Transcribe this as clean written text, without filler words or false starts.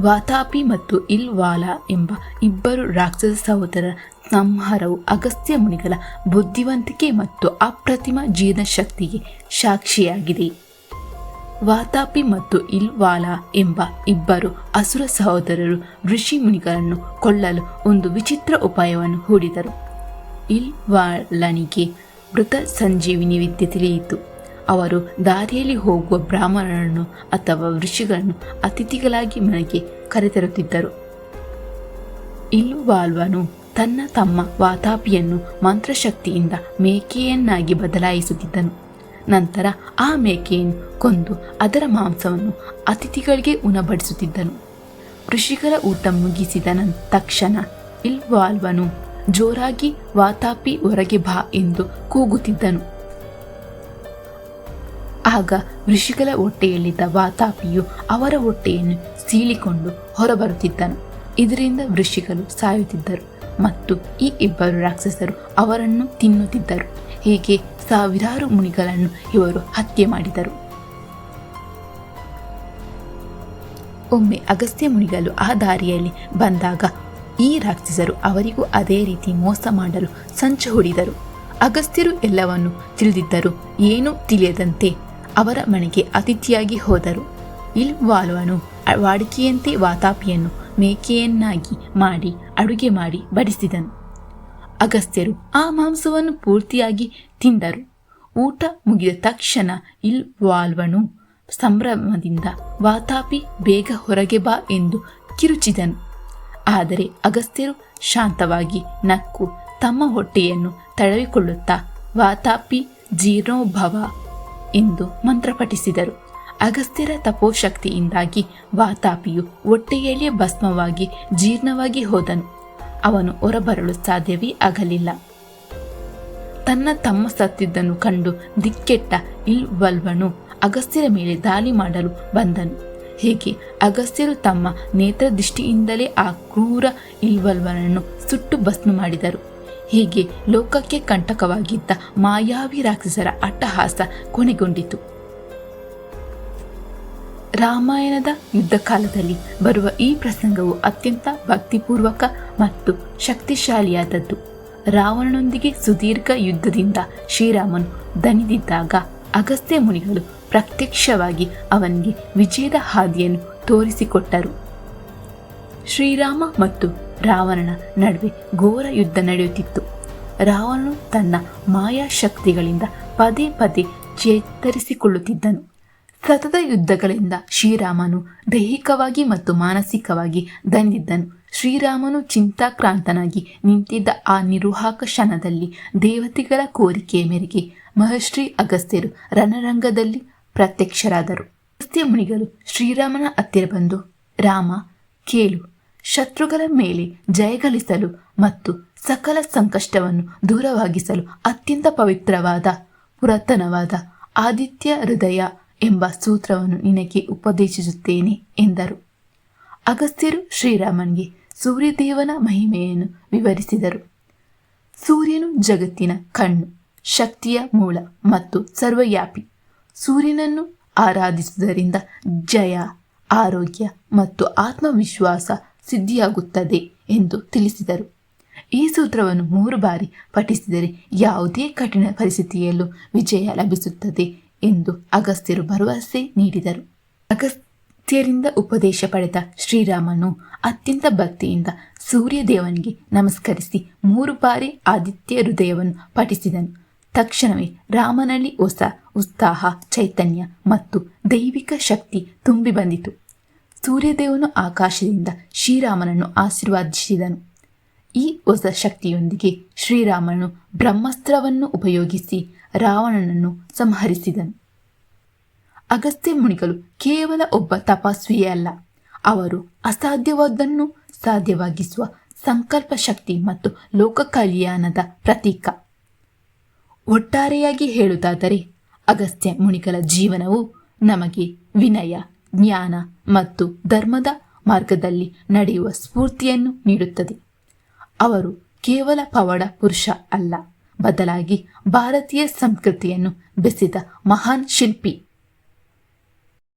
ವಾತಾಪಿ ಮತ್ತು ಇಲ್ವಾಲ ಎಂಬ ಇಬ್ಬರು ರಾಕ್ಷಸ ಸಹೋದರರ ಸಂಹಾರವು ಅಗಸ್ತ್ಯ ಮುನಿಗಳ ಬುದ್ಧಿವಂತಿಕೆ ಮತ್ತು ಅಪ್ರತಿಮ ಜೀರ್ಣಶಕ್ತಿಗೆ ಸಾಕ್ಷಿಯಾಗಿದೆ. ವಾತಾಪಿ ಮತ್ತು ಇಲ್ವಾಲ ಎಂಬ ಇಬ್ಬರು ಅಸುರ ಸಹೋದರರು ಋಷಿ ಮುನಿಗಳನ್ನು ಕೊಲ್ಲಲು ಒಂದು ವಿಚಿತ್ರ ಉಪಾಯವನ್ನು ಹೂಡಿದರು. ಇಲ್ವಾಲನಿಗೆ ಮೃತ ಸಂಜೀವಿನಿ ವಿದ್ಯೆ ತಿಳಿಯಿತು. ಅವರು ದಾರಿಯಲ್ಲಿ ಹೋಗುವ ಬ್ರಾಹ್ಮಣರನ್ನು ಅಥವಾ ಋಷಿಗಳನ್ನು ಅತಿಥಿಗಳಾಗಿ ಮನೆಗೆ ಕರೆತರುತ್ತಿದ್ದರು. ಇಲ್ವಾಲ್ವನು ತನ್ನ ತಮ್ಮ ವಾತಾಪಿಯನ್ನು ಮಂತ್ರಶಕ್ತಿಯಿಂದ ಮೇಕೆಯನ್ನಾಗಿ ಬದಲಾಯಿಸುತ್ತಿದ್ದನು. ನಂತರ ಆ ಮೇಕೆಯನ್ನು ಕೊಂದು ಅದರ ಮಾಂಸವನ್ನು ಅತಿಥಿಗಳಿಗೆ ಉಣಬಡಿಸುತ್ತಿದ್ದನು. ಋಷಿಗಳ ಊಟ ಮುಗಿಸಿದ ತಕ್ಷಣ ಇಲ್ವಾಲ್ವನು ಜೋರಾಗಿ ವಾತಾಪಿ ಹೊರಗೆ ಬಾ ಎಂದು ಕೂಗುತ್ತಿದ್ದನು. ಆಗ ಋಷಿಗಳ ಹೊಟ್ಟೆಯಲ್ಲಿದ್ದ ವಾತಾಪಿಯು ಅವರ ಹೊಟ್ಟೆಯನ್ನು ಸೀಳಿಕೊಂಡು ಹೊರಬರುತ್ತಿದ್ದನು. ಇದರಿಂದ ಋಷಿಗಳು ಸಾಯುತ್ತಿದ್ದರು ಮತ್ತು ಈ ಇಬ್ಬರು ರಾಕ್ಷಸರು ಅವರನ್ನು ತಿನ್ನುತ್ತಿದ್ದರು. ಹೀಗೆ ಸಾವಿರಾರು ಮುನಿಗಳನ್ನು ಇವರು ಹತ್ಯೆ ಮಾಡಿದರು. ಒಮ್ಮೆ ಅಗಸ್ತ್ಯ ಮುನಿಗಳು ಆ ದಾರಿಯಲ್ಲಿ ಬಂದಾಗ ಈ ರಾಕ್ಷಸರು ಅವರಿಗೂ ಅದೇ ರೀತಿ ಮೋಸ ಮಾಡಲು ಸಂಚು ಹೂಡಿದರು. ಅಗಸ್ತ್ಯರು ಎಲ್ಲವನ್ನು ತಿಳಿದಿದ್ದರೂ ಏನೂ ತಿಳಿಯದಂತೆ ಅವರ ಮನೆಗೆ ಅತಿಥಿಯಾಗಿ ಹೋದರು. ಇಲ್ವಾಲ್ವನು ವಾಡಿಕೆಯಂತೆ ವಾತಾಪಿಯನ್ನು ಮೇಕೆಯನ್ನಾಗಿ ಮಾಡಿ ಅಡುಗೆ ಮಾಡಿ ಬಡಿಸಿದನು. ಅಗಸ್ತ್ಯರು ಆ ಮಾಂಸವನ್ನು ಪೂರ್ತಿಯಾಗಿ ತಿಂದರು. ಊಟ ಮುಗಿದ ತಕ್ಷಣ ಇಲ್ವಾಲ್ವನು ಸಂಭ್ರಮದಿಂದ ವಾತಾಪಿ ಬೇಗ ಹೊರಗೆ ಬಾ ಎಂದು ಕಿರುಚಿದನು. ಆದರೆ ಅಗಸ್ತ್ಯರು ಶಾಂತವಾಗಿ ನಕ್ಕು ತಮ್ಮ ಹೊಟ್ಟೆಯನ್ನು ತಡವಿಕೊಳ್ಳುತ್ತಾ ವಾತಾಪಿ ಜೀರ್ಣೋಭವ ಎಂದು ಮಂತ್ರ ಪಠಿಸಿದರು. ಅಗಸ್ತ್ಯರ ತಪೋಶಕ್ತಿಯಿಂದಾಗಿ ವಾತಾಪಿಯು ಹೊಟ್ಟೆಯಲ್ಲಿಯೇ ಭಸ್ಮವಾಗಿ ಜೀರ್ಣವಾಗಿ ಹೋದನು. ಅವನು ಹೊರಬರಲು ಸಾಧ್ಯವೇ ಆಗಲಿಲ್ಲ. ತನ್ನ ತಮ್ಮ ಸತ್ತಿದ್ದನ್ನು ಕಂಡು ದಿಕ್ಕೆಟ್ಟ ಇಲ್ವಲ್ವನು ಅಗಸ್ತ್ಯರ ಮೇಲೆ ದಾಳಿ ಮಾಡಲು ಬಂದನು. ಹೀಗೆ ಅಗಸ್ತ್ಯರು ತಮ್ಮ ನೇತ್ರದೃಷ್ಟಿಯಿಂದಲೇ ಆ ಕ್ರೂರ ಇಲ್ವಲ್ವನನ್ನು ಸುಟ್ಟು ಭಸ್ಮ ಮಾಡಿದರು. ಹೀಗೆ ಲೋಕಕ್ಕೆ ಕಂಟಕವಾಗಿದ್ದ ಮಾಯಾವಿ ರಾಕ್ಷಸರ ಅಟ್ಟಹಾಸ ಕೊನೆಗೊಂಡಿತು. ರಾಮಾಯಣದ ಯುದ್ಧ ಕಾಲದಲ್ಲಿ ಬರುವ ಈ ಪ್ರಸಂಗವು ಅತ್ಯಂತ ಭಕ್ತಿಪೂರ್ವಕ ಮತ್ತು ಶಕ್ತಿಶಾಲಿಯಾದದ್ದು. ರಾವಣನೊಂದಿಗೆ ಸುದೀರ್ಘ ಯುದ್ಧದಿಂದ ಶ್ರೀರಾಮನು ದಣಿದಿದ್ದಾಗ ಅಗಸ್ತ್ಯ ಮುನಿಗಳು ಪ್ರತ್ಯಕ್ಷವಾಗಿ ಅವನಿಗೆ ವಿಜಯದ ಹಾದಿಯನ್ನು ತೋರಿಸಿಕೊಟ್ಟರು. ಶ್ರೀರಾಮ ಮತ್ತು ರಾವಣನ ನಡುವೆ ಘೋರ ಯುದ್ಧ ನಡೆಯುತ್ತಿತ್ತು. ರಾವಣನು ತನ್ನ ಮಾಯಾಶಕ್ತಿಗಳಿಂದ ಪದೇ ಪದೇ ಚೇತರಿಸಿಕೊಳ್ಳುತ್ತಿದ್ದನು. ಸತತ ಯುದ್ಧಗಳಿಂದ ಶ್ರೀರಾಮನು ದೈಹಿಕವಾಗಿ ಮತ್ತು ಮಾನಸಿಕವಾಗಿ ದಣಿದಿದ್ದನು. ಶ್ರೀರಾಮನು ಚಿಂತಾಕ್ರಾಂತನಾಗಿ ನಿಂತಿದ್ದ ಆ ನಿರ್ವಾಹಕ ಕ್ಷಣದಲ್ಲಿ ದೇವತೆಗಳ ಕೋರಿಕೆಯ ಮೇರೆಗೆ ಮಹರ್ಷಿ ಅಗಸ್ತ್ಯರು ರಣರಂಗದಲ್ಲಿ ಪ್ರತ್ಯಕ್ಷರಾದರು. ಅಗಸ್ತ್ಯ ಮುನಿಗಳು ಶ್ರೀರಾಮನ ಹತ್ತಿರ ಬಂದು, ರಾಮ ಕೇಳು, ಶತ್ರುಗಳ ಮೇಲೆ ಜಯಗಳಿಸಲು ಮತ್ತು ಸಕಲ ಸಂಕಷ್ಟವನ್ನು ದೂರವಾಗಿಸಲು ಅತ್ಯಂತ ಪವಿತ್ರವಾದ ಪುರಾತನವಾದ ಆದಿತ್ಯ ಹೃದಯ ಎಂಬ ಸೂತ್ರವನ್ನು ನಿನಗೆ ಉಪದೇಶಿಸುತ್ತೇನೆ ಎಂದರು. ಅಗಸ್ತ್ಯರು ಶ್ರೀರಾಮನಿಗೆ ಸೂರ್ಯದೇವನ ಮಹಿಮೆಯನ್ನು ವಿವರಿಸಿದರು. ಸೂರ್ಯನು ಜಗತ್ತಿನ ಕಣ್ಣು, ಶಕ್ತಿಯ ಮೂಲ ಮತ್ತು ಸರ್ವವ್ಯಾಪಿ. ಸೂರ್ಯನನ್ನು ಆರಾಧಿಸುವುದರಿಂದ ಜಯ, ಆರೋಗ್ಯ ಮತ್ತು ಆತ್ಮವಿಶ್ವಾಸ ಸಿದ್ಧಿಯಾಗುತ್ತದೆ ಎಂದು ತಿಳಿಸಿದರು. ಈ ಸೂತ್ರವನ್ನು 3 ಬಾರಿ ಪಠಿಸಿದರೆ ಯಾವುದೇ ಕಠಿಣ ಪರಿಸ್ಥಿತಿಯಲ್ಲೂ ವಿಜಯ ಲಭಿಸುತ್ತದೆ ಎಂದು ಅಗಸ್ತ್ಯರು ಭರವಸೆ ನೀಡಿದರು. ಅಗಸ್ತ್ಯರಿಂದ ಉಪದೇಶ ಪಡೆದ ಶ್ರೀರಾಮನು ಅತ್ಯಂತ ಭಕ್ತಿಯಿಂದ ಸೂರ್ಯದೇವನಿಗೆ ನಮಸ್ಕರಿಸಿ 3 ಬಾರಿ ಆದಿತ್ಯ ಹೃದಯವನ್ನು ಪಠಿಸಿದನು. ತಕ್ಷಣವೇ ರಾಮನಲ್ಲಿ ಹೊಸ ಉತ್ಸಾಹ, ಚೈತನ್ಯ ಮತ್ತು ದೈವಿಕ ಶಕ್ತಿ ತುಂಬಿ ಬಂದಿತು. ಸೂರ್ಯದೇವನು ಆಕಾಶದಿಂದ ಶ್ರೀರಾಮನನ್ನು ಆಶೀರ್ವದಿಸಿದನು. ಈ ಹೊಸ ಶಕ್ತಿಯೊಂದಿಗೆ ಶ್ರೀರಾಮನು ಬ್ರಹ್ಮಾಸ್ತ್ರವನ್ನು ಉಪಯೋಗಿಸಿ ರಾವಣನನ್ನು ಸಂಹರಿಸಿದನು. ಅಗಸ್ತ್ಯ ಮುನಿಗಳು ಕೇವಲ ಒಬ್ಬ ತಪಸ್ವಿಯೇ ಅಲ್ಲ, ಅವರು ಅಸಾಧ್ಯವಾದನ್ನು ಸಾಧ್ಯವಾಗಿಸುವ ಸಂಕಲ್ಪ ಶಕ್ತಿ ಮತ್ತು ಲೋಕ ಕಲ್ಯಾಣದ ಪ್ರತೀಕ. ಒಟ್ಟಾರೆಯಾಗಿ ಹೇಳುವುದಾದರೆ ಅಗಸ್ತ್ಯ ಮುನಿಗಳ ಜೀವನವು ನಮಗೆ ವಿನಯ, ಜ್ಞಾನ ಮತ್ತು ಧರ್ಮದ ಮಾರ್ಗದಲ್ಲಿ ನಡೆಯುವ ಸ್ಫೂರ್ತಿಯನ್ನು ನೀಡುತ್ತದೆ. ಅವರು ಕೇವಲ ಪವಾಡ ಪುರುಷ ಅಲ್ಲ, ಬದಲಾಗಿ ಭಾರತೀಯ ಸಂಸ್ಕೃತಿಯನ್ನು ಬೆಸೆದ ಮಹಾನ್ ಶಿಲ್ಪಿ.